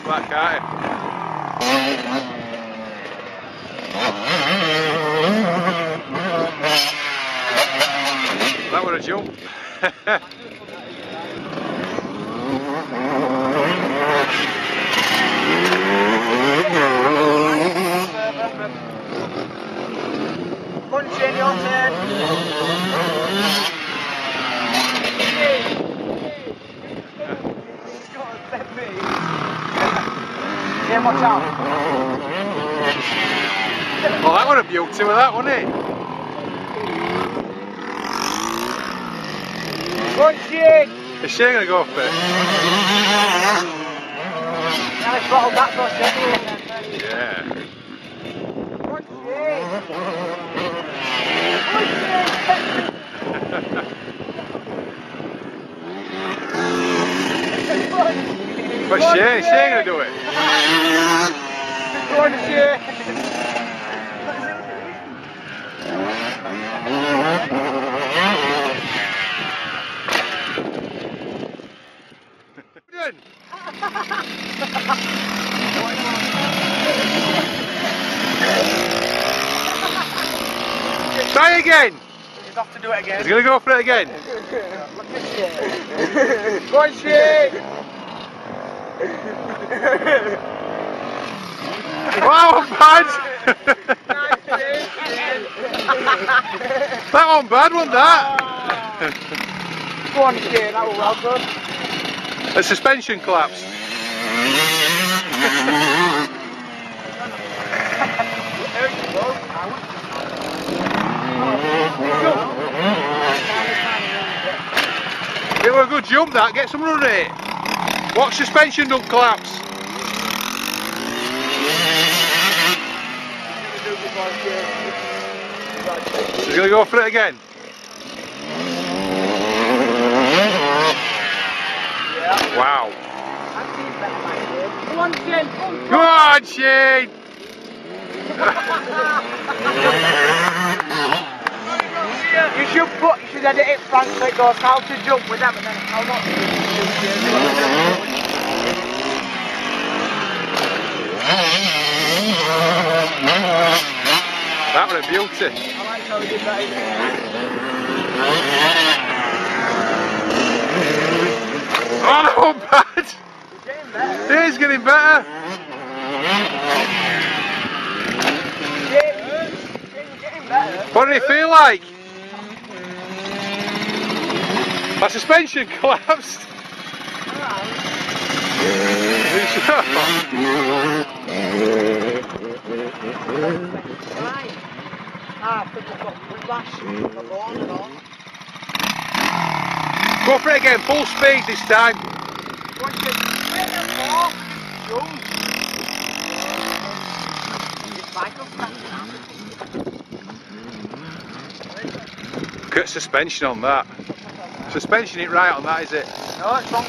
that, can't he? That was a jump. Punch in your turn. Yeah, watch out. Well, that was a beauty with that, wasn't it? Punch in. Is she going to go for it? Now it's bottled that for a second. Yeah. Punch in. But she ain't going to do it. Punch in. Try again! He's off to do it again. He's going to go for it again. Go on, shake! That one bad! That one bad, wasn't that? Go on, Shane, that was well done. The suspension collapsed. It was a good jump that, get some run at it. Watch suspension don't collapse. He's going to go for it again. Wow. Go on, Shane. Go on, Shane. You should edit it, Frank, so it goes how to jump with them and then how not to jump. That was a beauty. I like how he did that. Oh, that one bad. He's getting better. It is getting better. He's getting better. What did it feel like? My suspension collapsed. Go for it again, full speed this time. Look at suspension on that. Suspension ain't right on that, is it? No, it's wrong.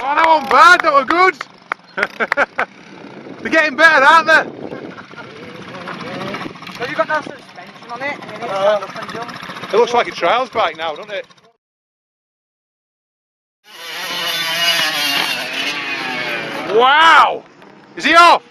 Oh, that one bad, that was good. They're getting better, aren't they? Have you got no suspension on it? And you need to stand up and jump. It looks like a trials bike now, doesn't it? Wow! Is he off?